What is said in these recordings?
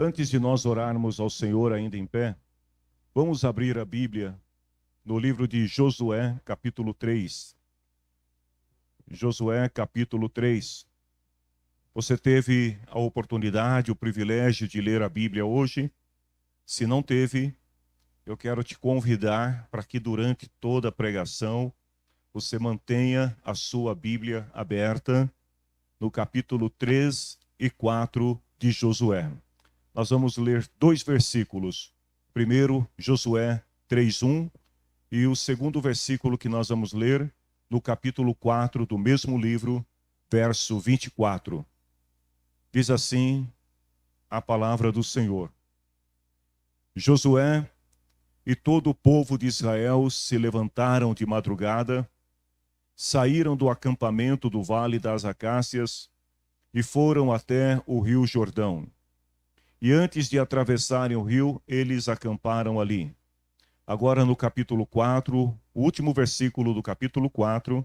Antes de nós orarmos ao Senhor ainda em pé, vamos abrir a Bíblia no livro de Josué, capítulo 3. Josué, capítulo 3. Você teve a oportunidade, o privilégio de ler a Bíblia hoje? Se não teve, eu quero te convidar para que durante toda a pregação você mantenha a sua Bíblia aberta no capítulo 3 e 4 de Josué. Nós vamos ler dois versículos. Primeiro, Josué 3:1, e o segundo versículo que nós vamos ler no capítulo 4 do mesmo livro, verso 24. Diz assim a palavra do Senhor: Josué e todo o povo de Israel se levantaram de madrugada, saíram do acampamento do Vale das Acácias e foram até o rio Jordão. E antes de atravessarem o rio, eles acamparam ali. Agora no capítulo 4, o último versículo do capítulo 4.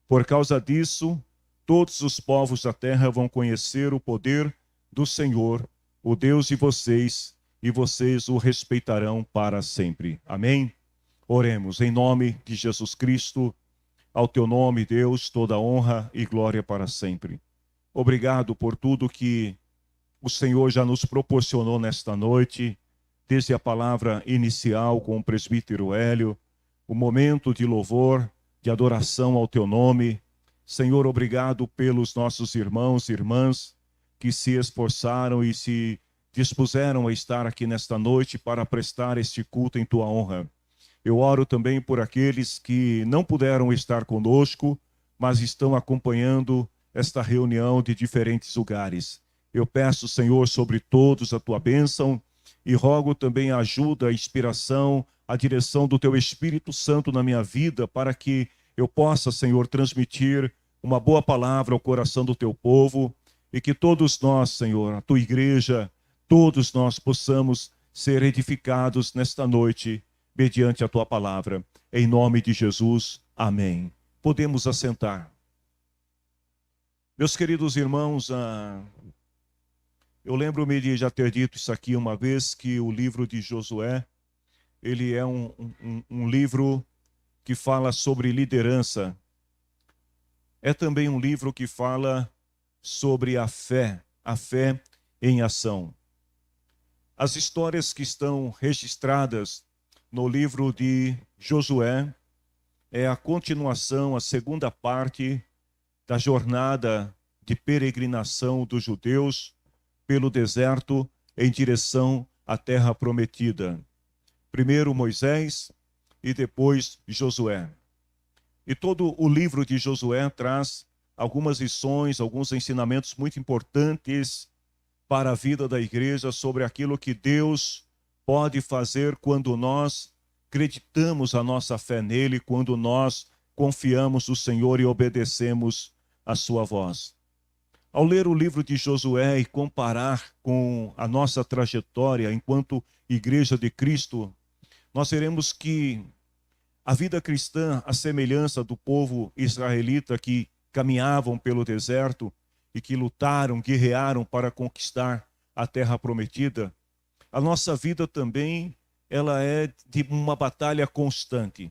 Por causa disso, todos os povos da terra vão conhecer o poder do Senhor, o Deus de vocês, e vocês o respeitarão para sempre. Amém? Oremos. Em nome de Jesus Cristo, ao teu nome, Deus, toda honra e glória para sempre. Obrigado por tudo que o Senhor já nos proporcionou nesta noite, desde a palavra inicial com o presbítero Hélio, o momento de louvor, de adoração ao teu nome. Senhor, obrigado pelos nossos irmãos e irmãs que se esforçaram e se dispuseram a estar aqui nesta noite para prestar este culto em tua honra. Eu oro também por aqueles que não puderam estar conosco, mas estão acompanhando esta reunião de diferentes lugares. Eu peço, Senhor, sobre todos a tua bênção e rogo também a ajuda, a inspiração, a direção do teu Espírito Santo na minha vida para que eu possa, Senhor, transmitir uma boa palavra ao coração do teu povo e que todos nós, Senhor, a tua igreja, todos nós possamos ser edificados nesta noite mediante a tua palavra. Em nome de Jesus, amém. Podemos assentar. Meus queridos irmãos, eu lembro-me de já ter dito isso aqui uma vez, que o livro de Josué, ele é um livro que fala sobre liderança. É também um livro que fala sobre a fé em ação. As histórias que estão registradas no livro de Josué é a continuação, a segunda parte da jornada de peregrinação dos judeus pelo deserto em direção à terra prometida. Primeiro Moisés e depois Josué. E todo o livro de Josué traz algumas lições, alguns ensinamentos muito importantes para a vida da igreja sobre aquilo que Deus pode fazer quando nós acreditamos a nossa fé nele, quando nós confiamos no Senhor e obedecemos a sua voz. Ao ler o livro de Josué e comparar com a nossa trajetória enquanto Igreja de Cristo, nós veremos que a vida cristã, a semelhança do povo israelita que caminhavam pelo deserto e que lutaram, guerrearam para conquistar a terra prometida, a nossa vida também ela é de uma batalha constante.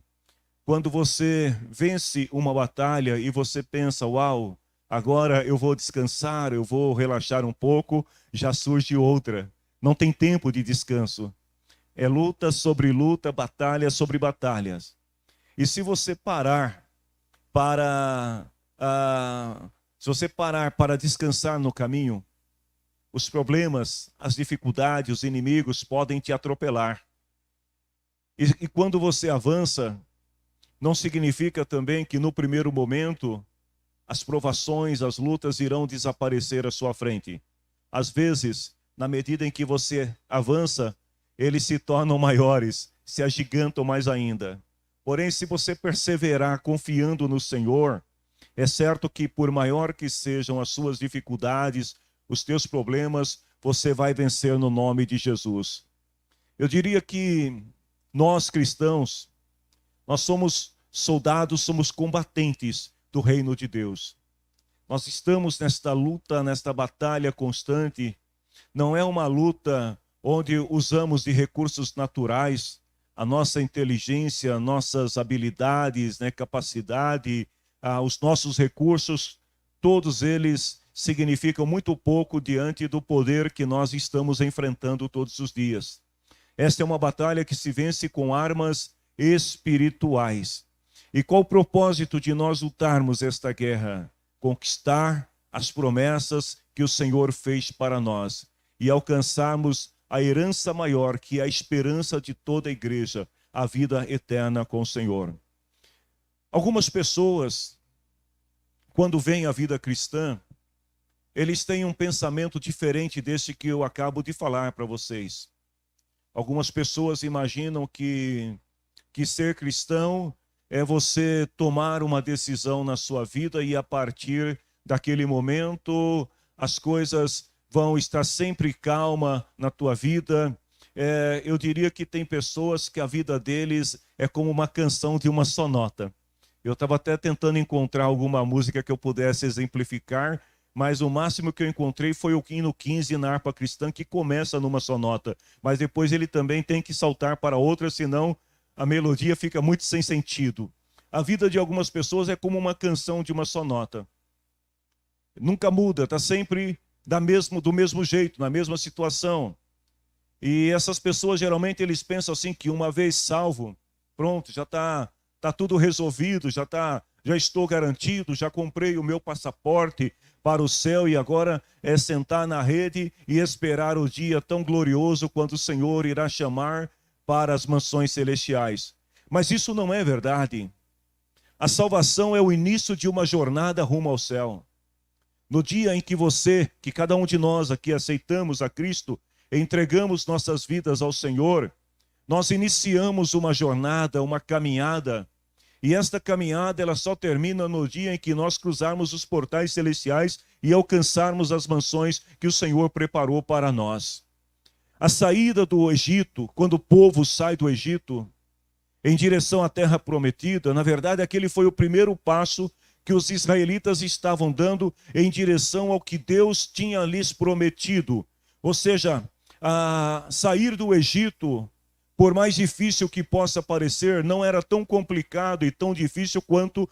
Quando você vence uma batalha e você pensa, uau, agora eu vou descansar, eu vou relaxar um pouco, já surge outra. Não tem tempo de descanso. É luta sobre luta, batalha sobre batalhas. E se você parar para descansar no caminho, os problemas, as dificuldades, os inimigos podem te atropelar. E quando você avança, não significa também que no primeiro momento as provações, as lutas irão desaparecer à sua frente. Às vezes, na medida em que você avança, eles se tornam maiores, se agigantam mais ainda. Porém, se você perseverar confiando no Senhor, é certo que por maior que sejam as suas dificuldades, os teus problemas, você vai vencer no nome de Jesus. Eu diria que nós cristãos, nós somos soldados, somos combatentes do reino de Deus. Nós estamos nesta luta, nesta batalha constante, Não é uma luta onde usamos de recursos naturais, a nossa inteligência, nossas habilidades, né, capacidade, os nossos recursos, todos eles significam muito pouco diante do poder que nós estamos enfrentando todos os dias. Esta é uma batalha que se vence com armas espirituais. E qual o propósito de nós lutarmos esta guerra? Conquistar as promessas que o Senhor fez para nós e alcançarmos a herança maior, que é a esperança de toda a igreja, a vida eterna com o Senhor. Algumas pessoas, quando vêm à vida cristã, eles têm um pensamento diferente desse que eu acabo de falar para vocês. Algumas pessoas imaginam que ser cristão é você tomar uma decisão na sua vida e a partir daquele momento as coisas vão estar sempre calma na tua vida. Eu diria que tem pessoas que a vida deles é como uma canção de uma só nota. Eu estava até tentando encontrar alguma música que eu pudesse exemplificar, mas o máximo que eu encontrei foi o hino 15 na harpa cristã, que começa numa só nota, mas depois ele também tem que saltar para outra, senão a melodia fica muito sem sentido. A vida de algumas pessoas é como uma canção de uma só nota. Nunca muda, está sempre do mesmo jeito, na mesma situação. E essas pessoas, geralmente, eles pensam assim, que uma vez salvo, pronto, já está tudo resolvido, já estou garantido, já comprei o meu passaporte para o céu e agora é sentar na rede e esperar o dia tão glorioso quando o Senhor irá chamar para as mansões celestiais. Mas isso não é verdade. A salvação é o início de uma jornada rumo ao céu. No dia em que cada um de nós aqui aceitamos a Cristo, entregamos nossas vidas ao Senhor, nós iniciamos uma jornada, uma caminhada. E esta caminhada ela só termina no dia em que nós cruzarmos os portais celestiais e alcançarmos as mansões que o Senhor preparou para nós. A saída do Egito, quando o povo sai do Egito em direção à terra prometida, na verdade aquele foi o primeiro passo que os israelitas estavam dando em direção ao que Deus tinha lhes prometido. Ou seja, sair do Egito, por mais difícil que possa parecer, não era tão complicado e tão difícil quanto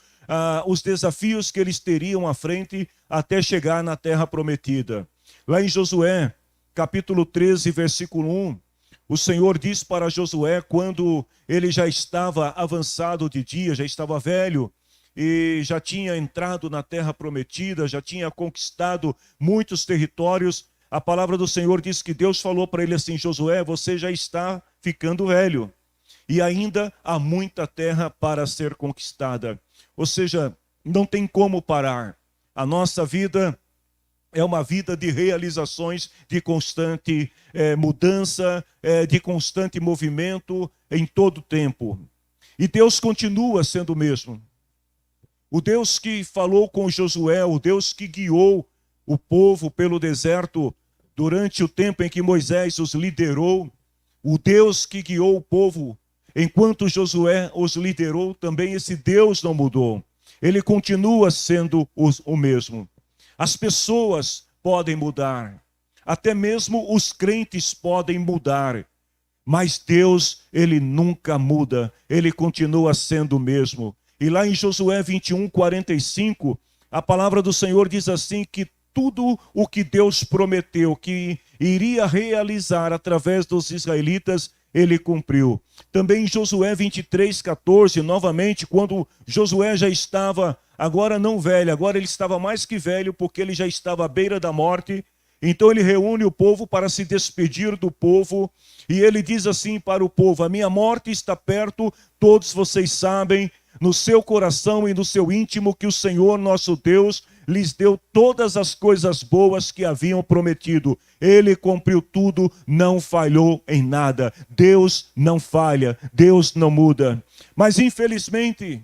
os desafios que eles teriam à frente até chegar na terra prometida. Lá em Josué, capítulo 13, versículo 1, o Senhor diz para Josué, quando ele já estava avançado de dia, já estava velho, e já tinha entrado na terra prometida, já tinha conquistado muitos territórios, a palavra do Senhor diz que Deus falou para ele assim: Josué, você já está ficando velho e ainda há muita terra para ser conquistada. Ou seja, não tem como parar. A nossa vida é uma vida de realizações, de constante mudança, de constante movimento em todo o tempo. E Deus continua sendo o mesmo. O Deus que falou com Josué, o Deus que guiou o povo pelo deserto durante o tempo em que Moisés os liderou, o Deus que guiou o povo enquanto Josué os liderou, também esse Deus não mudou. Ele continua sendo o mesmo. As pessoas podem mudar, até mesmo os crentes podem mudar, mas Deus, ele nunca muda, ele continua sendo o mesmo. E lá em Josué 21, 45, a palavra do Senhor diz assim, que tudo o que Deus prometeu que iria realizar através dos israelitas, ele cumpriu. Também em Josué 23, 14, novamente, quando Josué já estava, agora não velho, agora ele estava mais que velho, porque ele já estava à beira da morte. Então ele reúne o povo para se despedir do povo, e ele diz assim para o povo: a minha morte está perto, todos vocês sabem, no seu coração e no seu íntimo, que o Senhor nosso Deus lhes deu todas as coisas boas que haviam prometido. Ele cumpriu tudo, não falhou em nada. Deus não falha, Deus não muda. Mas infelizmente,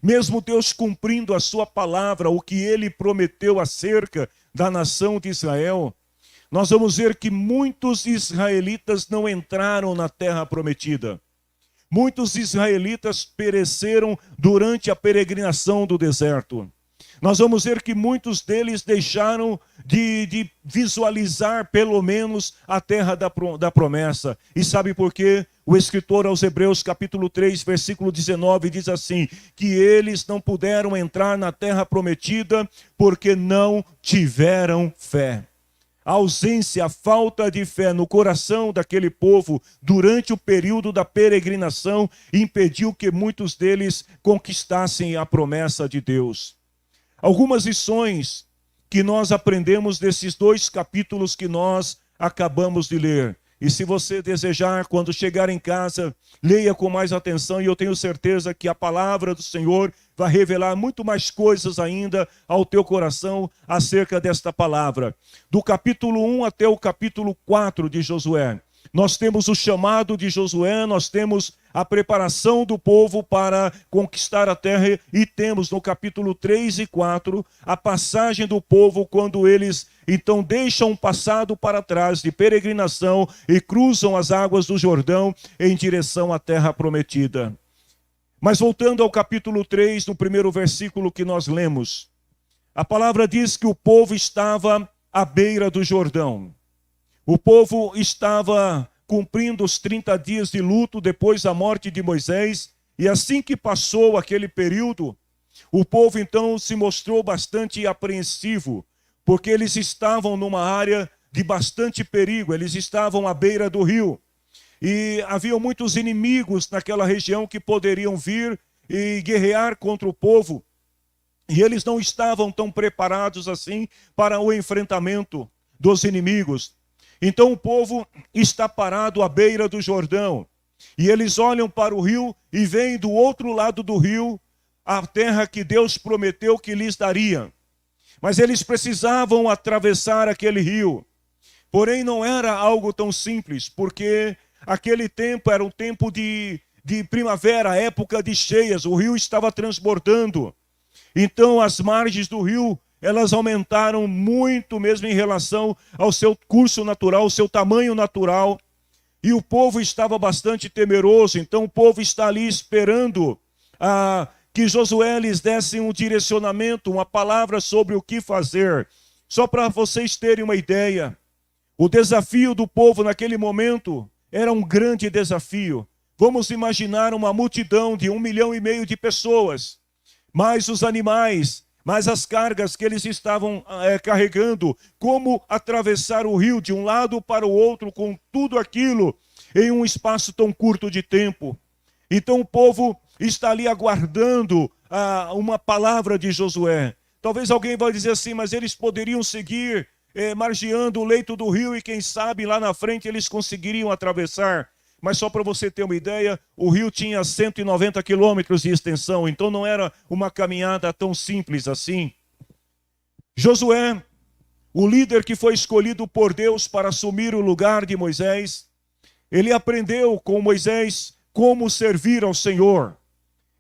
mesmo Deus cumprindo a sua palavra, o que ele prometeu acerca da nação de Israel, nós vamos ver que muitos israelitas não entraram na terra prometida. Muitos israelitas pereceram durante a peregrinação do deserto. nós vamos ver que muitos deles deixaram de visualizar pelo menos a terra da promessa. E sabe por quê? O escritor aos Hebreus capítulo 3, versículo 19 diz assim, que eles não puderam entrar na terra prometida porque não tiveram fé. A ausência, a falta de fé no coração daquele povo durante o período da peregrinação impediu que muitos deles conquistassem a promessa de Deus. Algumas lições que nós aprendemos desses 2 capítulos que nós acabamos de ler. E se você desejar, quando chegar em casa, leia com mais atenção, e eu tenho certeza que a palavra do Senhor vai revelar muito mais coisas ainda ao teu coração acerca desta palavra. Do capítulo 1 até o capítulo 4 de Josué, nós temos o chamado de Josué, nós temos a preparação do povo para conquistar a terra, e temos no capítulo 3 e 4 a passagem do povo quando eles então deixam o passado para trás de peregrinação e cruzam as águas do Jordão em direção à terra prometida. Mas voltando ao capítulo 3, no primeiro versículo que nós lemos, a palavra diz que o povo estava à beira do Jordão. O povo estava cumprindo os 30 dias de luto depois da morte de Moisés, e assim que passou aquele período, o povo então se mostrou bastante apreensivo, porque eles estavam numa área de bastante perigo, eles estavam à beira do rio, e havia muitos inimigos naquela região que poderiam vir e guerrear contra o povo, e eles não estavam tão preparados assim para o enfrentamento dos inimigos. Então o povo está parado à beira do Jordão, e eles olham para o rio e veem do outro lado do rio a terra que Deus prometeu que lhes daria. Mas eles precisavam atravessar aquele rio. Porém não era algo tão simples, porque aquele tempo era um tempo de primavera, época de cheias, o rio estava transbordando. Então as margens do rio, elas aumentaram muito mesmo em relação ao seu curso natural, ao seu tamanho natural. E o povo estava bastante temeroso, então o povo está ali esperando que Josué lhes desse um direcionamento, uma palavra sobre o que fazer. Só para vocês terem uma ideia, o desafio do povo naquele momento era um grande desafio. Vamos imaginar uma multidão de 1,5 milhão de pessoas, mais os animais, mais as cargas que eles estavam carregando, como atravessar o rio de um lado para o outro com tudo aquilo em um espaço tão curto de tempo. Então o povo está ali aguardando uma palavra de Josué. Talvez alguém vai dizer assim, mas eles poderiam seguir margeando o leito do rio e quem sabe lá na frente eles conseguiriam atravessar. Mas só para você ter uma ideia, o rio tinha 190 quilômetros de extensão, então não era uma caminhada tão simples assim. Josué, o líder que foi escolhido por Deus para assumir o lugar de Moisés, ele aprendeu com Moisés como servir ao Senhor.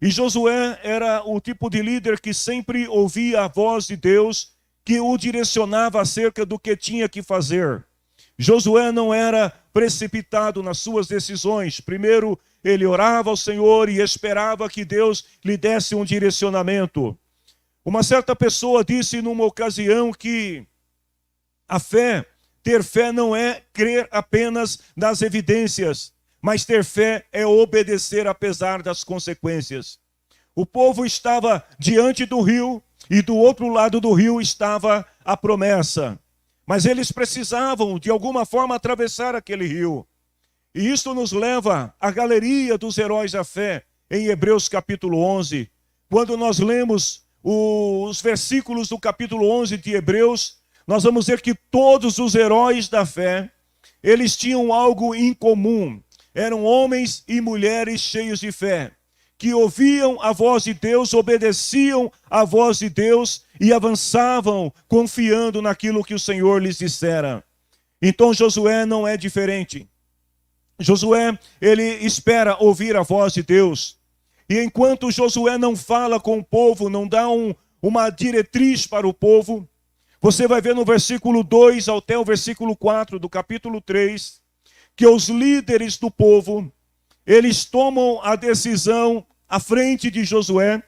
E Josué era o tipo de líder que sempre ouvia a voz de Deus, que o direcionava acerca do que tinha que fazer. Josué não era precipitado nas suas decisões. Primeiro, ele orava ao Senhor e esperava que Deus lhe desse um direcionamento. Uma certa pessoa disse numa ocasião que ter fé não é crer apenas nas evidências, mas ter fé é obedecer apesar das consequências. O povo estava diante do rio e do outro lado do rio estava a promessa. Mas eles precisavam, de alguma forma, atravessar aquele rio. E isso nos leva à galeria dos heróis da fé, em Hebreus capítulo 11. Quando nós lemos os versículos do capítulo 11 de Hebreus, nós vamos ver que todos os heróis da fé, eles tinham algo em comum. Eram homens e mulheres cheios de fé, que ouviam a voz de Deus, obedeciam à voz de Deus e avançavam confiando naquilo que o Senhor lhes dissera. Então Josué não é diferente. Josué, ele espera ouvir a voz de Deus. E enquanto Josué não fala com o povo, não dá uma diretriz para o povo, você vai ver no versículo 2 até o versículo 4 do capítulo 3, que os líderes do povo, eles tomam a decisão à frente de Josué.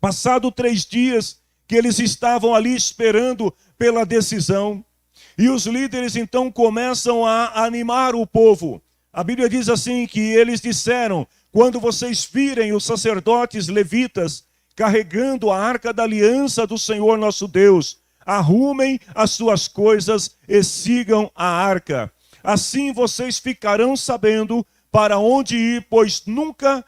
Passado 3 dias que eles estavam ali esperando pela decisão. E os líderes então começam a animar o povo. A Bíblia diz assim que eles disseram: quando vocês virem os sacerdotes levitas carregando a arca da aliança do Senhor nosso Deus, arrumem as suas coisas e sigam a arca. Assim vocês ficarão sabendo para onde ir, pois nunca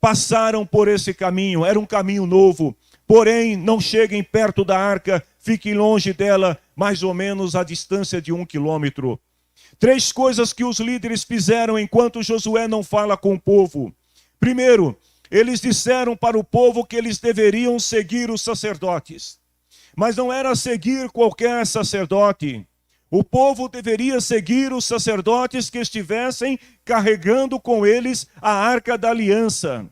passaram por esse caminho. Era um caminho novo. Porém, não cheguem perto da arca, fiquem longe dela, mais ou menos a distância de 1 quilômetro. 3 coisas que os líderes fizeram enquanto Josué não fala com o povo. Primeiro, eles disseram para o povo que eles deveriam seguir os sacerdotes. Mas não era seguir qualquer sacerdote. O povo deveria seguir os sacerdotes que estivessem carregando com eles a arca da aliança.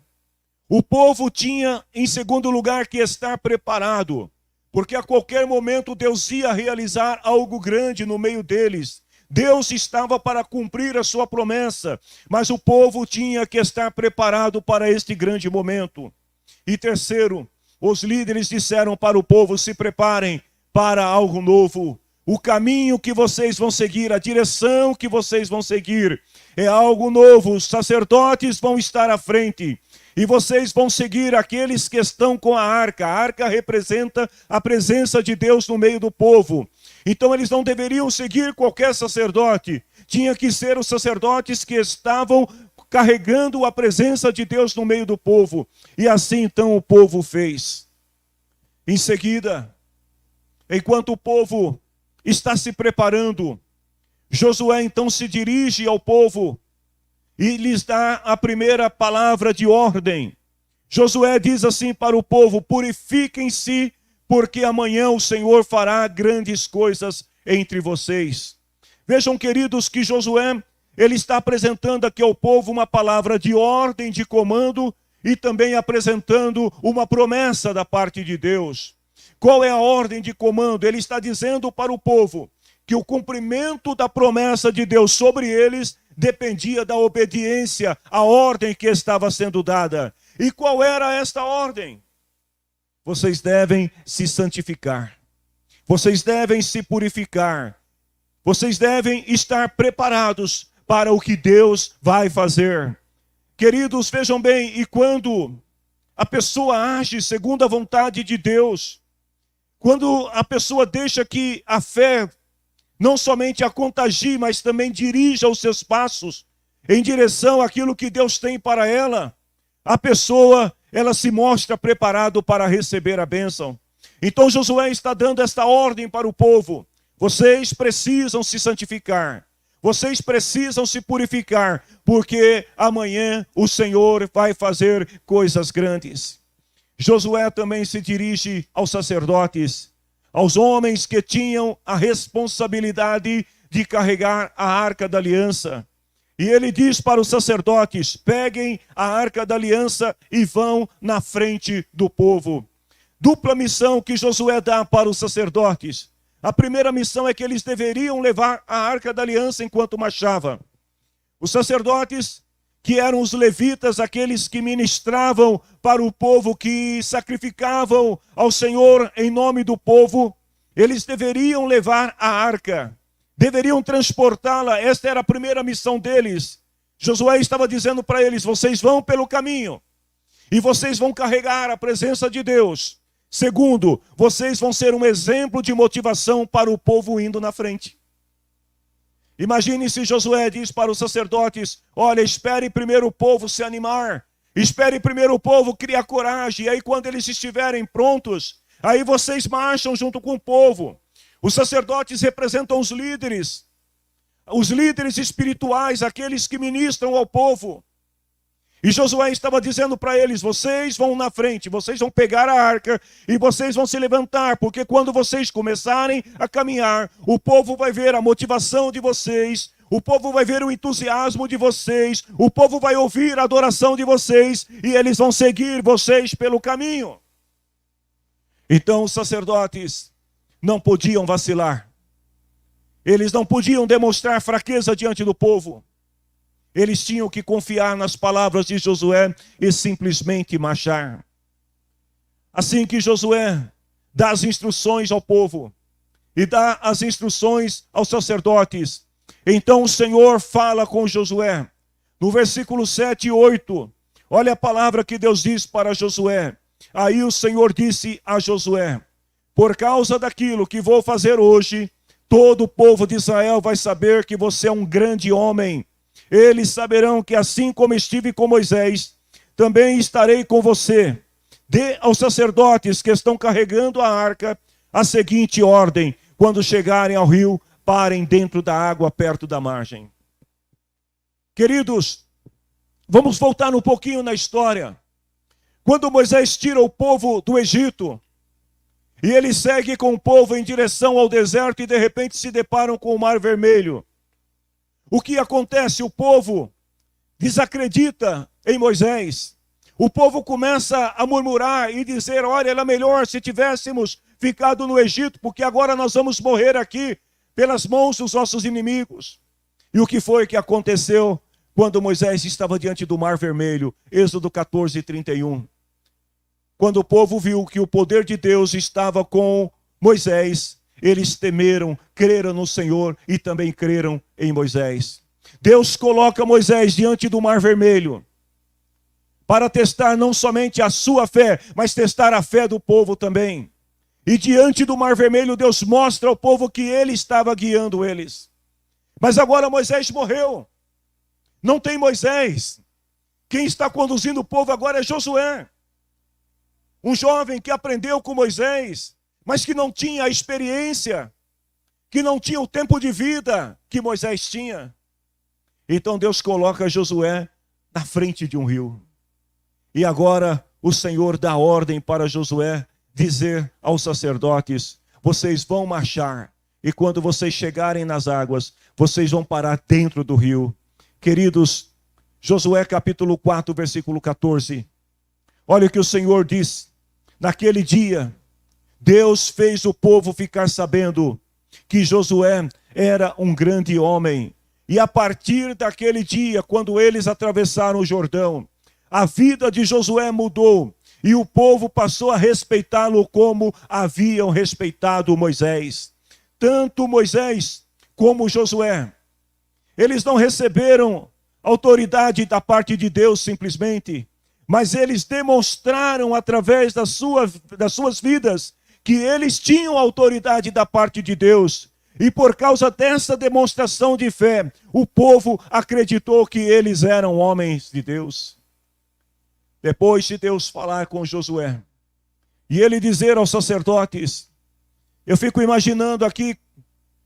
O povo tinha, em segundo lugar, que estar preparado, porque a qualquer momento Deus ia realizar algo grande no meio deles. Deus estava para cumprir a sua promessa, mas o povo tinha que estar preparado para este grande momento. E terceiro, os líderes disseram para o povo: se preparem para algo novo. O caminho que vocês vão seguir, a direção que vocês vão seguir é algo novo. Os sacerdotes vão estar à frente e vocês vão seguir aqueles que estão com a arca. A arca representa a presença de Deus no meio do povo. Então eles não deveriam seguir qualquer sacerdote. Tinha que ser os sacerdotes que estavam carregando a presença de Deus no meio do povo. E assim então o povo fez. Em seguida, enquanto o povo está se preparando, Josué então se dirige ao povo e lhes dá a primeira palavra de ordem. Josué diz assim para o povo: purifiquem-se, porque amanhã o Senhor fará grandes coisas entre vocês. Vejam, queridos, que Josué, ele está apresentando aqui ao povo uma palavra de ordem, de comando, e também apresentando uma promessa da parte de Deus. Qual é a ordem de comando? Ele está dizendo para o povo que o cumprimento da promessa de Deus sobre eles dependia da obediência à ordem que estava sendo dada. E qual era esta ordem? Vocês devem se santificar. Vocês devem se purificar. Vocês devem estar preparados para o que Deus vai fazer. Queridos, vejam bem, e quando a pessoa age segundo a vontade de Deus, quando a pessoa deixa que a fé não somente a contagie, mas também dirija os seus passos em direção àquilo que Deus tem para ela, a pessoa, ela se mostra preparada para receber a bênção. Então Josué está dando esta ordem para o povo: vocês precisam se santificar, vocês precisam se purificar, porque amanhã o Senhor vai fazer coisas grandes. Josué também se dirige aos sacerdotes, aos homens que tinham a responsabilidade de carregar a arca da aliança. E ele diz para os sacerdotes: peguem a arca da aliança e vão na frente do povo. Dupla missão que Josué dá para os sacerdotes. A primeira missão é que eles deveriam levar a arca da aliança enquanto marchava. Os sacerdotes, que eram os levitas, aqueles que ministravam para o povo, que sacrificavam ao Senhor em nome do povo, eles deveriam levar a arca, deveriam transportá-la. Esta era a primeira missão deles. Josué estava dizendo para eles: vocês vão pelo caminho e vocês vão carregar a presença de Deus. Segundo, vocês vão ser um exemplo de motivação para o povo indo na frente. Imagine se Josué diz para os sacerdotes: olha, espere primeiro o povo se animar, espere primeiro o povo criar coragem, e aí quando eles estiverem prontos, aí vocês marcham junto com o povo. Os sacerdotes representam os líderes espirituais, aqueles que ministram ao povo. E Josué estava dizendo para eles: vocês vão na frente, vocês vão pegar a arca e vocês vão se levantar, porque quando vocês começarem a caminhar, o povo vai ver a motivação de vocês, o povo vai ver o entusiasmo de vocês, o povo vai ouvir a adoração de vocês e eles vão seguir vocês pelo caminho. Então os sacerdotes não podiam vacilar, eles não podiam demonstrar fraqueza diante do povo. Eles tinham que confiar nas palavras de Josué e simplesmente marchar. Assim que Josué dá as instruções ao povo e dá as instruções aos sacerdotes. Então o Senhor fala com Josué. No versículo 7 e 8, olha a palavra que Deus diz para Josué. Aí o Senhor disse a Josué: por causa daquilo que vou fazer hoje, todo o povo de Israel vai saber que você é um grande homem. Eles saberão que assim como estive com Moisés, também estarei com você. Dê aos sacerdotes que estão carregando a arca a seguinte ordem: quando chegarem ao rio, parem dentro da água, perto da margem. Queridos, vamos voltar um pouquinho na história. Quando Moisés tira o povo do Egito, e ele segue com o povo em direção ao deserto, e de repente se deparam com o Mar Vermelho. O que acontece? O povo desacredita em Moisés. O povo começa a murmurar e dizer: olha, era melhor se tivéssemos ficado no Egito, porque agora nós vamos morrer aqui pelas mãos dos nossos inimigos. E o que foi que aconteceu quando Moisés estava diante do Mar Vermelho? Êxodo 14, 31. Quando o povo viu que o poder de Deus estava com Moisés, eles temeram, creram no Senhor e também creram em Moisés. Deus coloca Moisés diante do Mar Vermelho para testar não somente a sua fé, mas testar a fé do povo também. E diante do Mar Vermelho, Deus mostra ao povo que ele estava guiando eles. Mas agora Moisés morreu. Não tem Moisés. Quem está conduzindo o povo agora é Josué. Um jovem que aprendeu com Moisés, mas que não tinha a experiência, que não tinha o tempo de vida que Moisés tinha. Então Deus coloca Josué na frente de um rio. E agora o Senhor dá ordem para Josué dizer aos sacerdotes: vocês vão marchar, e quando vocês chegarem nas águas, vocês vão parar dentro do rio. Queridos, Josué capítulo 4, versículo 14. Olha o que o Senhor diz. Naquele dia, Deus fez o povo ficar sabendo que Josué era um grande homem. E a partir daquele dia, quando eles atravessaram o Jordão, a vida de Josué mudou. E o povo passou a respeitá-lo como haviam respeitado Moisés. Tanto Moisés como Josué. Eles não receberam autoridade da parte de Deus simplesmente, mas eles demonstraram através das suas vidas que eles tinham autoridade da parte de Deus. E por causa dessa demonstração de fé, o povo acreditou que eles eram homens de Deus. Depois de Deus falar com Josué, e ele dizer aos sacerdotes, eu fico imaginando aqui,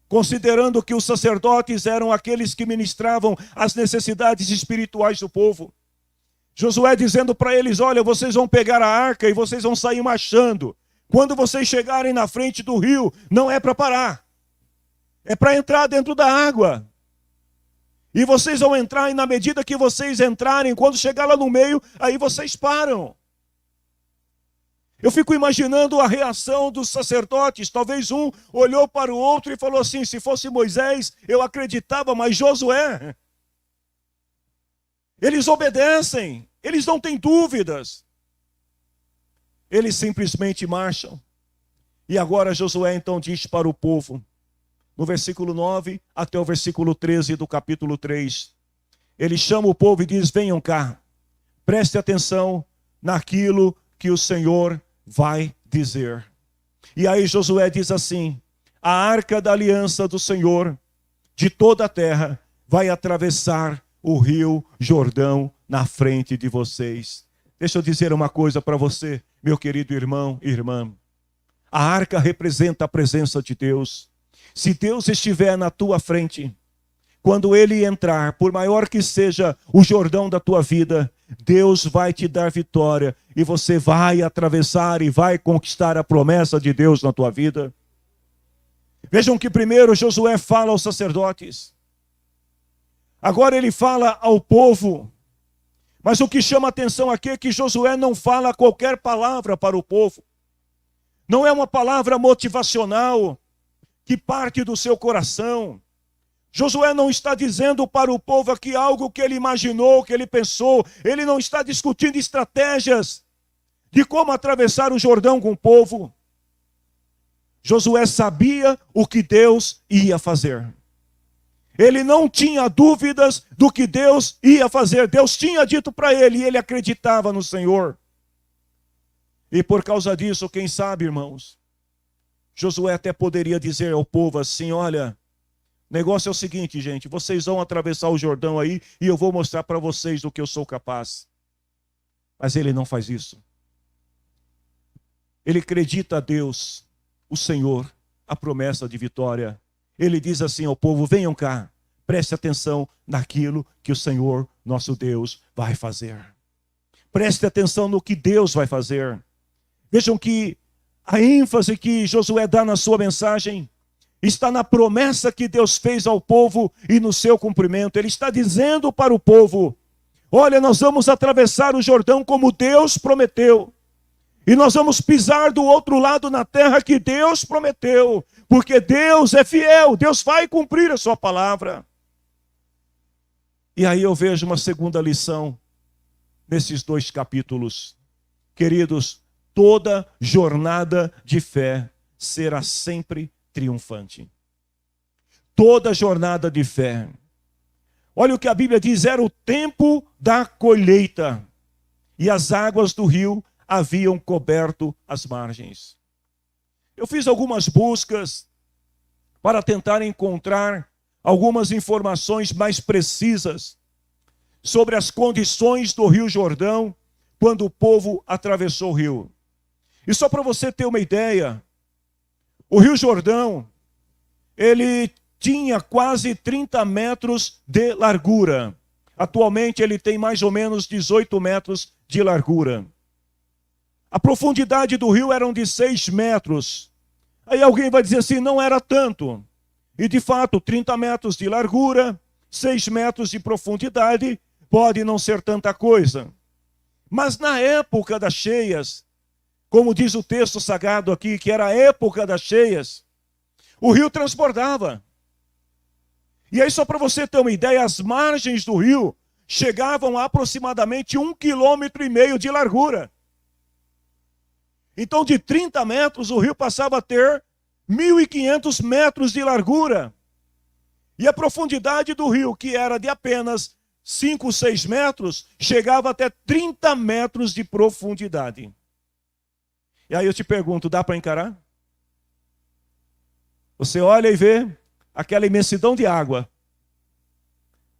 considerando que os sacerdotes eram aqueles que ministravam as necessidades espirituais do povo. Josué dizendo para eles: olha, vocês vão pegar a arca e vocês vão sair marchando. Quando vocês chegarem na frente do rio, não é para parar. É para entrar dentro da água. E vocês vão entrar, e na medida que vocês entrarem, quando chegar lá no meio, aí vocês param. Eu fico imaginando a reação dos sacerdotes. Talvez um olhou para o outro e falou assim: se fosse Moisés, eu acreditava, mas Josué... Eles obedecem, eles não têm dúvidas. Eles simplesmente marcham. E agora Josué então diz para o povo, no versículo 9 até o versículo 13 do capítulo 3. Ele chama o povo e diz: venham cá, preste atenção naquilo que o Senhor vai dizer. E aí Josué diz assim: a arca da aliança do Senhor de toda a terra vai atravessar o rio Jordão na frente de vocês. Deixa eu dizer uma coisa para você, meu querido irmão e irmã. A arca representa a presença de Deus. Se Deus estiver na tua frente, quando Ele entrar, por maior que seja o Jordão da tua vida, Deus vai te dar vitória e você vai atravessar e vai conquistar a promessa de Deus na tua vida. Vejam que primeiro Josué fala aos sacerdotes. Agora ele fala ao povo. Mas o que chama a atenção aqui é que Josué não fala qualquer palavra para o povo. Não é uma palavra motivacional que parte do seu coração. Josué não está dizendo para o povo aqui algo que ele imaginou, que ele pensou. Ele não está discutindo estratégias de como atravessar o Jordão com o povo. Josué sabia o que Deus ia fazer. Ele não tinha dúvidas do que Deus ia fazer. Deus tinha dito para ele e ele acreditava no Senhor. E por causa disso, quem sabe, irmãos, Josué até poderia dizer ao povo assim: olha, o negócio é o seguinte, gente, vocês vão atravessar o Jordão aí e eu vou mostrar para vocês do que eu sou capaz. Mas ele não faz isso. Ele acredita a Deus, o Senhor, a promessa de vitória. Ele diz assim ao povo: venham cá, preste atenção naquilo que o Senhor, nosso Deus, vai fazer. Preste atenção no que Deus vai fazer. Vejam que a ênfase que Josué dá na sua mensagem está na promessa que Deus fez ao povo e no seu cumprimento. Ele está dizendo para o povo: olha, nós vamos atravessar o Jordão como Deus prometeu. E nós vamos pisar do outro lado na terra que Deus prometeu. Porque Deus é fiel, Deus vai cumprir a sua palavra. E aí eu vejo uma segunda lição nesses 2 capítulos. Queridos, toda jornada de fé será sempre triunfante. Toda jornada de fé. Olha o que a Bíblia diz: era o tempo da colheita, e as águas do rio haviam coberto as margens. Eu fiz algumas buscas para tentar encontrar algumas informações mais precisas sobre as condições do Rio Jordão quando o povo atravessou o rio. E só para você ter uma ideia, o Rio Jordão, ele tinha quase 30 metros de largura. Atualmente ele tem mais ou menos 18 metros de largura. A profundidade do rio era de 6 metros. Aí alguém vai dizer assim: não era tanto. E de fato, 30 metros de largura, 6 metros de profundidade, pode não ser tanta coisa. Mas na época das cheias, como diz o texto sagrado aqui, que era a época das cheias, o rio transbordava. E aí, só para você ter uma ideia, as margens do rio chegavam a aproximadamente 1,5 km de largura. Então, de 30 metros, o rio passava a ter 1.500 metros de largura. E a profundidade do rio, que era de apenas 5, 6 metros, chegava até 30 metros de profundidade. E aí eu te pergunto, dá para encarar? Você olha e vê aquela imensidão de água,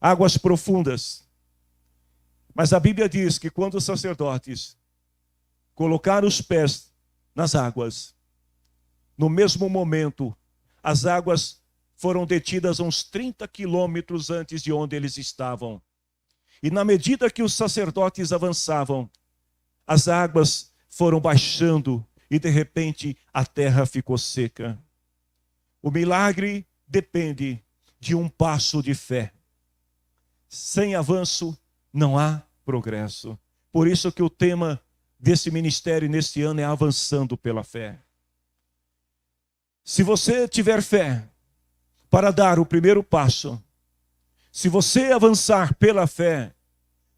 águas profundas. Mas a Bíblia diz que quando os sacerdotes colocaram os pés nas águas, no mesmo momento, as águas foram detidas a uns 30 quilômetros antes de onde eles estavam. E na medida que os sacerdotes avançavam, as águas foram baixando e de repente a terra ficou seca. O milagre depende de um passo de fé. Sem avanço não há progresso. Por isso que o tema desse ministério neste ano é avançando pela fé. Se você tiver fé para dar o primeiro passo, se você avançar pela fé,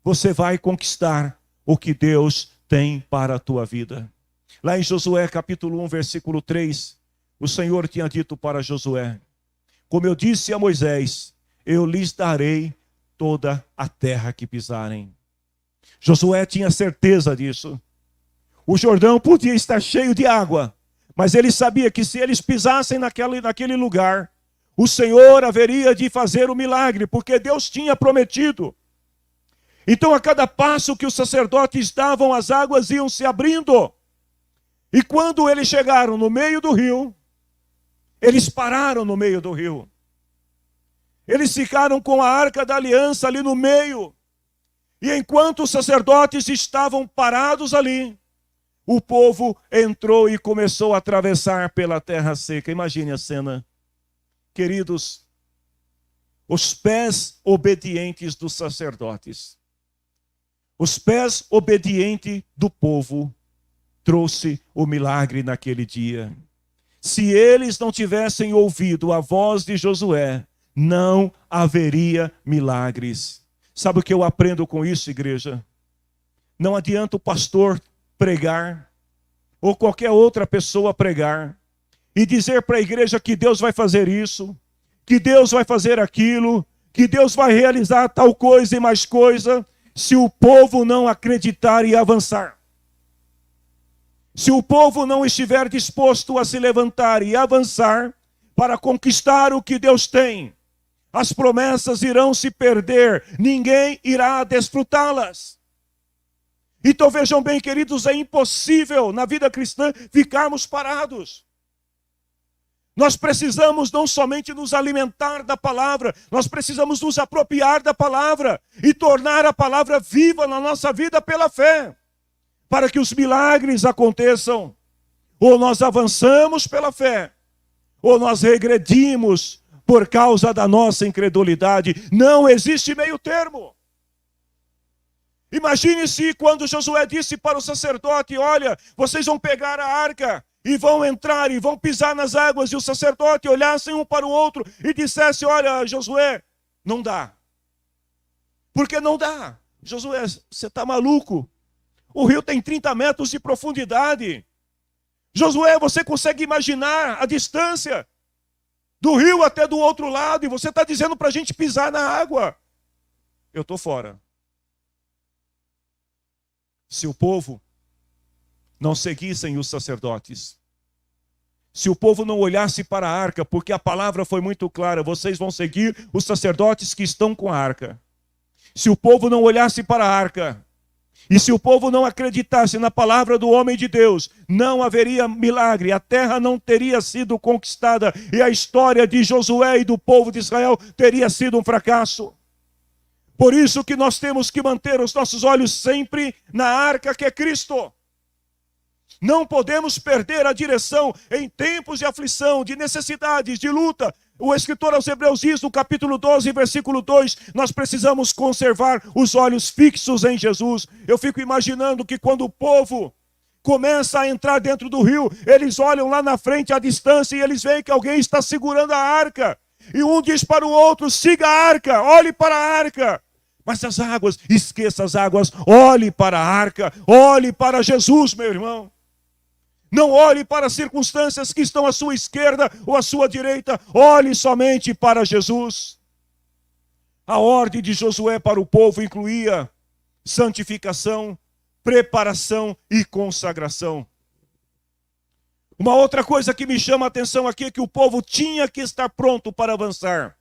você vai conquistar o que Deus tem para a tua vida. Lá em Josué capítulo 1, versículo 3, o Senhor tinha dito para Josué: como eu disse a Moisés, eu lhes darei toda a terra que pisarem. Josué tinha certeza disso. O Jordão podia estar cheio de água, mas ele sabia que se eles pisassem naquele lugar, o Senhor haveria de fazer o milagre, porque Deus tinha prometido. Então, a cada passo que os sacerdotes davam, as águas iam se abrindo. E quando eles chegaram no meio do rio, eles pararam no meio do rio. Eles ficaram com a arca da aliança ali no meio. E enquanto os sacerdotes estavam parados ali, o povo entrou e começou a atravessar pela terra seca. Imagine a cena. Queridos, os pés obedientes dos sacerdotes, os pés obedientes do povo, trouxe o milagre naquele dia. Se eles não tivessem ouvido a voz de Josué, não haveria milagres. Sabe o que eu aprendo com isso, igreja? Não adianta o pastor pregar, ou qualquer outra pessoa pregar, e dizer para a igreja que Deus vai fazer isso, que Deus vai fazer aquilo, que Deus vai realizar tal coisa e mais coisa, se o povo não acreditar e avançar. Se o povo não estiver disposto a se levantar e avançar para conquistar o que Deus tem, as promessas irão se perder, ninguém irá desfrutá-las. Então vejam bem, queridos, é impossível na vida cristã ficarmos parados. Nós precisamos não somente nos alimentar da palavra, nós precisamos nos apropriar da palavra e tornar a palavra viva na nossa vida pela fé, para que os milagres aconteçam. Ou nós avançamos pela fé, ou nós regredimos por causa da nossa incredulidade. Não existe meio termo. Imagine-se quando Josué disse para o sacerdote: olha, vocês vão pegar a arca e vão entrar e vão pisar nas águas, e o sacerdote olhasse um para o outro e dissesse: olha, Josué, não dá. Porque não dá. Josué, você está maluco? O rio tem 30 metros de profundidade. Josué, você consegue imaginar a distância do rio até do outro lado, e você está dizendo para a gente pisar na água? Eu estou fora. Se o povo não seguissem os sacerdotes, se o povo não olhasse para a arca, porque a palavra foi muito clara: vocês vão seguir os sacerdotes que estão com a arca. Se o povo não olhasse para a arca, e se o povo não acreditasse na palavra do homem de Deus, não haveria milagre, a terra não teria sido conquistada, e a história de Josué e do povo de Israel teria sido um fracasso. Por isso que nós temos que manter os nossos olhos sempre na arca que é Cristo. Não podemos perder a direção em tempos de aflição, de necessidades, de luta. O escritor aos Hebreus diz no capítulo 12, versículo 2, nós precisamos conservar os olhos fixos em Jesus. Eu fico imaginando que quando o povo começa a entrar dentro do rio, eles olham lá na frente à distância e eles veem que alguém está segurando a arca. E um diz para o outro: siga a arca, olhe para a arca. Mas as águas, esqueça as águas, olhe para a arca, olhe para Jesus, meu irmão. Não olhe para as circunstâncias que estão à sua esquerda ou à sua direita, olhe somente para Jesus. A ordem de Josué para o povo incluía santificação, preparação e consagração. Uma outra coisa que me chama a atenção aqui é que o povo tinha que estar pronto para avançar.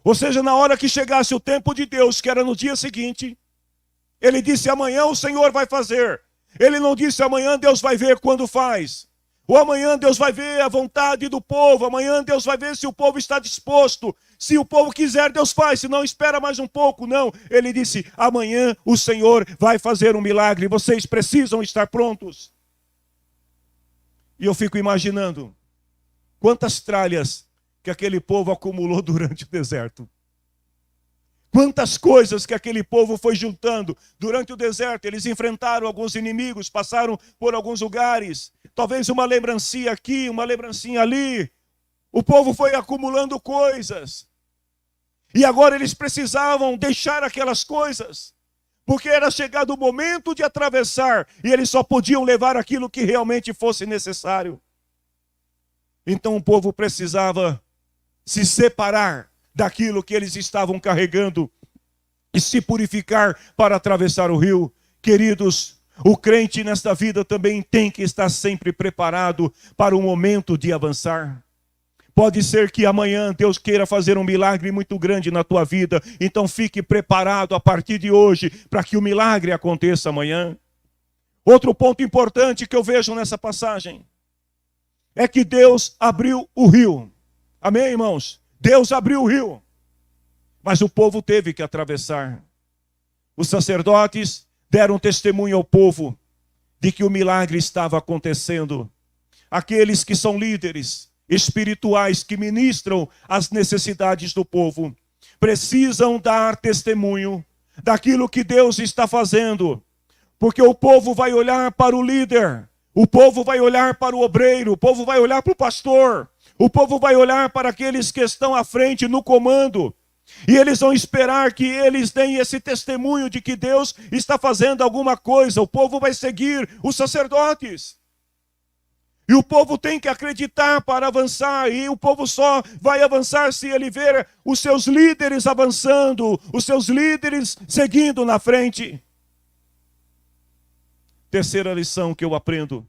Ou seja, na hora que chegasse o tempo de Deus, que era no dia seguinte, ele disse: amanhã o Senhor vai fazer. Ele não disse: amanhã Deus vai ver quando faz. Ou amanhã Deus vai ver a vontade do povo. Amanhã Deus vai ver se o povo está disposto. Se o povo quiser, Deus faz. Se não, espera mais um pouco. Não. Ele disse: amanhã o Senhor vai fazer um milagre. Vocês precisam estar prontos. E eu fico imaginando quantas tralhas que aquele povo acumulou durante o deserto. Quantas coisas que aquele povo foi juntando durante o deserto. Eles enfrentaram alguns inimigos, passaram por alguns lugares. Talvez uma lembrancinha aqui, uma lembrancinha ali. O povo foi acumulando coisas. E agora eles precisavam deixar aquelas coisas, porque era chegado o momento de atravessar, e eles só podiam levar aquilo que realmente fosse necessário. Então o povo precisava se separar daquilo que eles estavam carregando e se purificar para atravessar o rio. Queridos, o crente nesta vida também tem que estar sempre preparado para o momento de avançar. Pode ser que amanhã Deus queira fazer um milagre muito grande na tua vida, então fique preparado a partir de hoje para que o milagre aconteça amanhã. Outro ponto importante que eu vejo nessa passagem é que Deus abriu o rio. Amém, irmãos? Deus abriu o rio, mas o povo teve que atravessar. Os sacerdotes deram testemunho ao povo de que o milagre estava acontecendo. Aqueles que são líderes espirituais, que ministram as necessidades do povo, precisam dar testemunho daquilo que Deus está fazendo, porque o povo vai olhar para o líder, o povo vai olhar para o obreiro, o povo vai olhar para o pastor, o povo vai olhar para aqueles que estão à frente no comando, e eles vão esperar que eles deem esse testemunho de que Deus está fazendo alguma coisa. O povo vai seguir os sacerdotes. E o povo tem que acreditar para avançar, e o povo só vai avançar se ele ver os seus líderes avançando, os seus líderes seguindo na frente. Terceira lição que eu aprendo,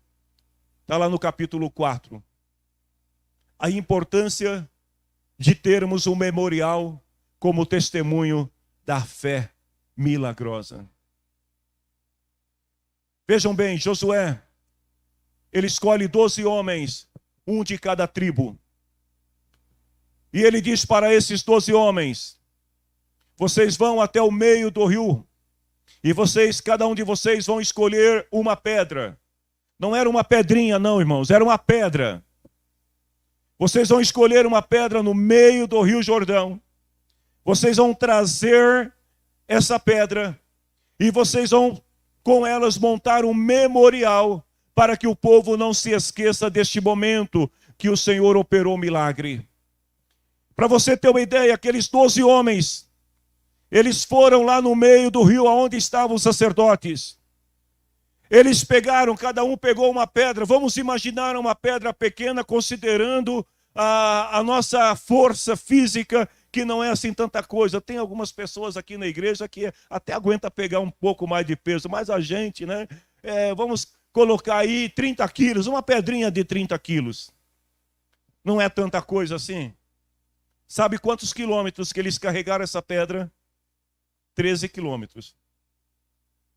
está lá no capítulo 4. A importância de termos um memorial como testemunho da fé milagrosa. Vejam bem, Josué, ele escolhe 12 homens, um de cada tribo. E ele diz para esses 12 homens: vocês vão até o meio do rio, e cada um de vocês vão escolher uma pedra. Não era uma pedrinha não, irmãos, era uma pedra. Vocês vão escolher uma pedra no meio do rio Jordão. Vocês vão trazer essa pedra, e vocês vão com elas montar um memorial, para que o povo não se esqueça deste momento que o Senhor operou o milagre. Para você ter uma ideia, aqueles 12 homens, eles foram lá no meio do rio, onde estavam os sacerdotes. Eles pegaram, cada um pegou uma pedra. Vamos imaginar uma pedra pequena, considerando a nossa força física, que não é assim tanta coisa. Tem algumas pessoas aqui na igreja que até aguenta pegar um pouco mais de peso, mas a gente, né? Vamos colocar aí 30 quilos, uma pedrinha de 30 quilos. Não é tanta coisa assim. Sabe quantos quilômetros que eles carregaram essa pedra? 13 quilômetros.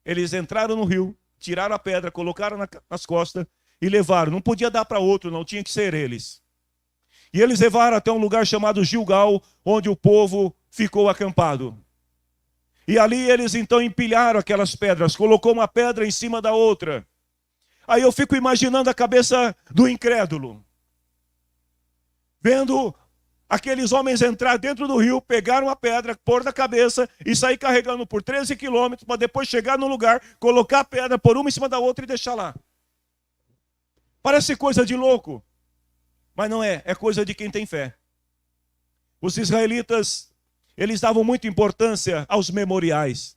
Eles entraram no rio, tiraram a pedra, colocaram nas costas e levaram. Não podia dar para outro, não, tinha que ser eles. E eles levaram até um lugar chamado Gilgal, onde o povo ficou acampado. E ali eles então empilharam aquelas pedras, colocou uma pedra em cima da outra. Aí eu fico imaginando a cabeça do incrédulo, vendo aqueles homens entrar dentro do rio, pegar uma pedra, pôr na cabeça e sair carregando por 13 quilômetros, para depois chegar no lugar, colocar a pedra, pôr uma em cima da outra e deixar lá. Parece coisa de louco, mas não é, é coisa de quem tem fé. Os israelitas, eles davam muita importância aos memoriais,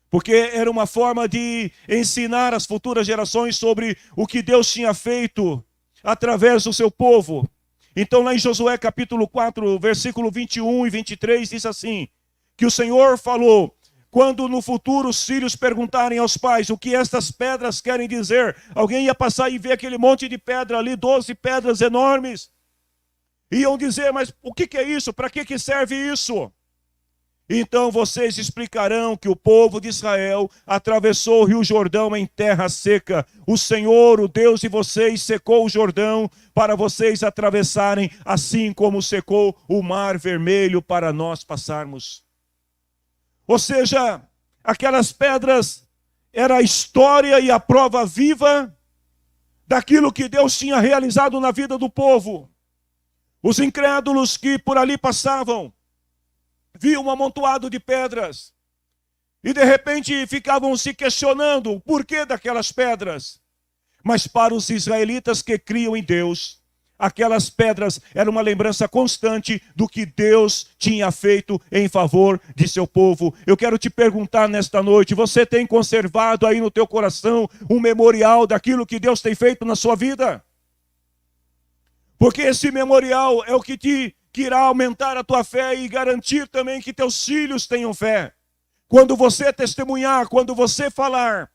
porque era uma forma de ensinar as futuras gerações sobre o que Deus tinha feito através do seu povo. Então lá em Josué capítulo 4, versículo 21 e 23, diz assim, que o Senhor falou: quando no futuro os filhos perguntarem aos pais o que estas pedras querem dizer, alguém ia passar e ver aquele monte de pedra ali, 12 pedras enormes, iam dizer: mas o que é isso? Para que serve isso? Então vocês explicarão que o povo de Israel atravessou o rio Jordão em terra seca. O Senhor, o Deus de vocês, secou o Jordão para vocês atravessarem, assim como secou o Mar Vermelho para nós passarmos. Ou seja, aquelas pedras era a história e a prova viva daquilo que Deus tinha realizado na vida do povo. Os incrédulos que por ali passavam viam um amontoado de pedras e de repente ficavam se questionando o porquê daquelas pedras. Mas para os israelitas que criam em Deus, aquelas pedras eram uma lembrança constante do que Deus tinha feito em favor de seu povo. Eu quero te perguntar nesta noite: você tem conservado aí no teu coração um memorial daquilo que Deus tem feito na sua vida? Porque esse memorial é o que irá aumentar a tua fé e garantir também que teus filhos tenham fé. Quando você testemunhar, quando você falar,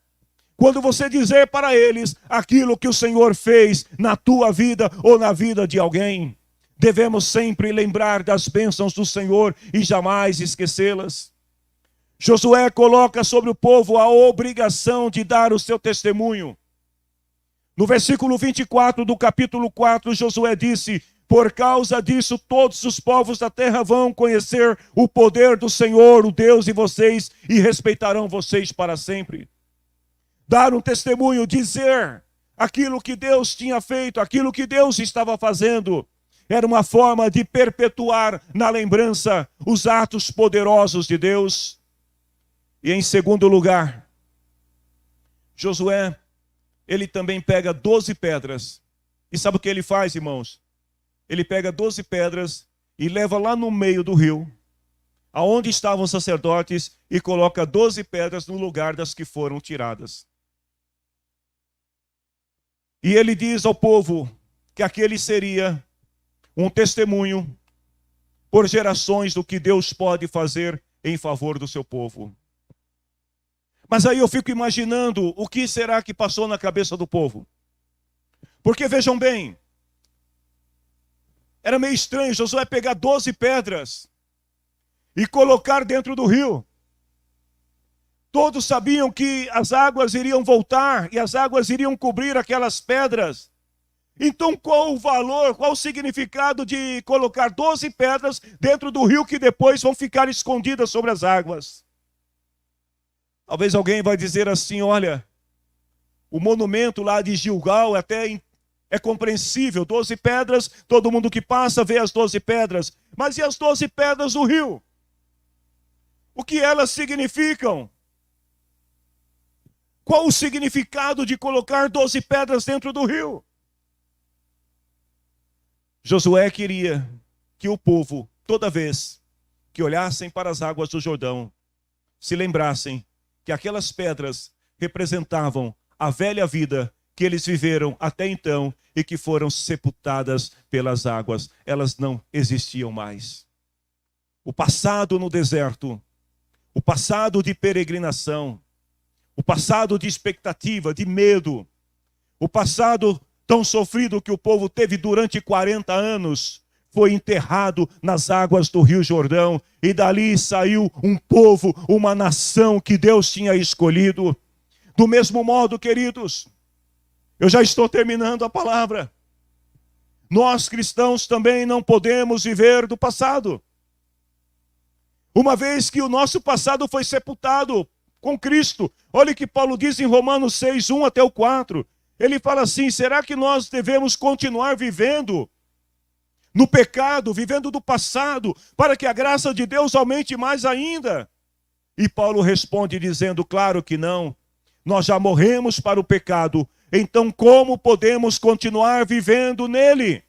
quando você dizer para eles aquilo que o Senhor fez na tua vida ou na vida de alguém, devemos sempre lembrar das bênçãos do Senhor e jamais esquecê-las. Josué coloca sobre o povo a obrigação de dar o seu testemunho. No versículo 24 do capítulo 4, Josué disse: por causa disso, todos os povos da terra vão conhecer o poder do Senhor, o Deus de vocês, e respeitarão vocês para sempre. Dar um testemunho, dizer aquilo que Deus tinha feito, aquilo que Deus estava fazendo, era uma forma de perpetuar na lembrança os atos poderosos de Deus. E em segundo lugar, Josué, ele também pega 12 pedras. E sabe o que ele faz, irmãos? Ele pega 12 pedras e leva lá no meio do rio, aonde estavam os sacerdotes, e coloca 12 pedras no lugar das que foram tiradas. E ele diz ao povo que aquele seria um testemunho por gerações do que Deus pode fazer em favor do seu povo. Mas aí eu fico imaginando o que será que passou na cabeça do povo. Porque vejam bem, era meio estranho Josué pegar 12 pedras e colocar dentro do rio. Todos sabiam que as águas iriam voltar e as águas iriam cobrir aquelas pedras. Então qual o valor, qual o significado de colocar 12 pedras dentro do rio que depois vão ficar escondidas sobre as águas? Talvez alguém vai dizer assim, olha, o monumento lá de Gilgal até é compreensível, 12 pedras, todo mundo que passa vê as 12 pedras. Mas e as 12 pedras do rio? O que elas significam? Qual o significado de colocar 12 pedras dentro do rio? Josué queria que o povo, toda vez que olhassem para as águas do Jordão, se lembrassem que aquelas pedras representavam a velha vida que eles viveram até então e que foram sepultadas pelas águas. Elas não existiam mais. O passado no deserto, o passado de peregrinação, o passado de expectativa, de medo, o passado tão sofrido que o povo teve durante 40 anos, foi enterrado nas águas do Rio Jordão, e dali saiu um povo, uma nação que Deus tinha escolhido. Do mesmo modo, queridos, eu já estou terminando a palavra. Nós cristãos também não podemos viver do passado. Uma vez que o nosso passado foi sepultado com Cristo, olha o que Paulo diz em Romanos 6, 1 até o 4. Ele fala assim, será que nós devemos continuar vivendo no pecado, vivendo do passado, para que a graça de Deus aumente mais ainda? E Paulo responde dizendo, claro que não. Nós já morremos para o pecado, então como podemos continuar vivendo nele?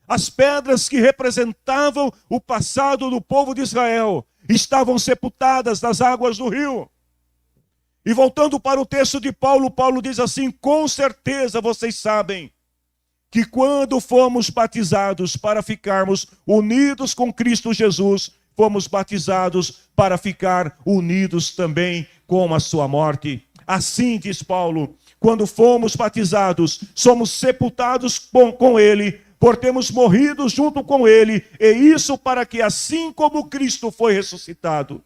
As pedras que representavam o passado do povo de Israel estavam sepultadas nas águas do rio. E voltando para o texto de Paulo, Paulo diz assim, com certeza vocês sabem que quando fomos batizados para ficarmos unidos com Cristo Jesus, fomos batizados para ficar unidos também com a sua morte. Assim, diz Paulo, quando fomos batizados, somos sepultados com ele, por termos morrido junto com ele, e isso para que assim como Cristo foi ressuscitado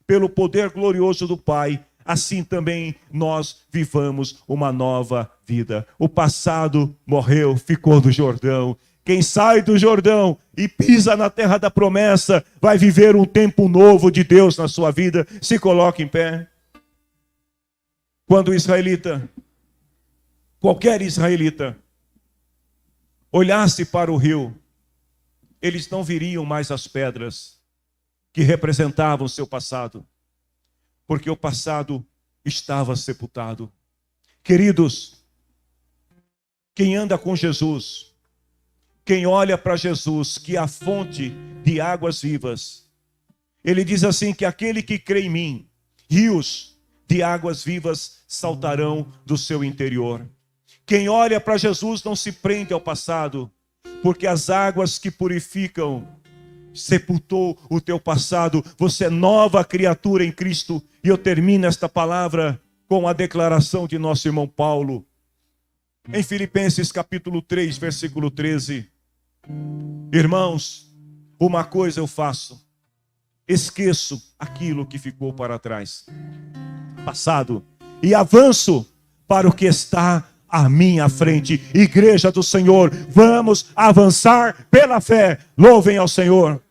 pelo poder glorioso do Pai, assim também nós vivamos uma nova vida. O passado morreu, ficou no Jordão. Quem sai do Jordão e pisa na terra da promessa, vai viver um tempo novo de Deus na sua vida. Se coloque em pé. Quando o israelita, qualquer israelita, olhasse para o rio, eles não viriam mais as pedras que representavam o seu passado, porque o passado estava sepultado. Queridos, quem anda com Jesus, quem olha para Jesus, que é a fonte de águas vivas, ele diz assim que aquele que crê em mim, rios de águas vivas saltarão do seu interior. Quem olha para Jesus não se prende ao passado, porque as águas que purificam sepultou o teu passado. Você é nova criatura em Cristo. E eu termino esta palavra com a declaração de nosso irmão Paulo. Em Filipenses capítulo 3, versículo 13. Irmãos, uma coisa eu faço. Esqueço aquilo que ficou para trás, passado, e avanço para o que está à minha frente. Igreja do Senhor, vamos avançar pela fé. Louvem ao Senhor.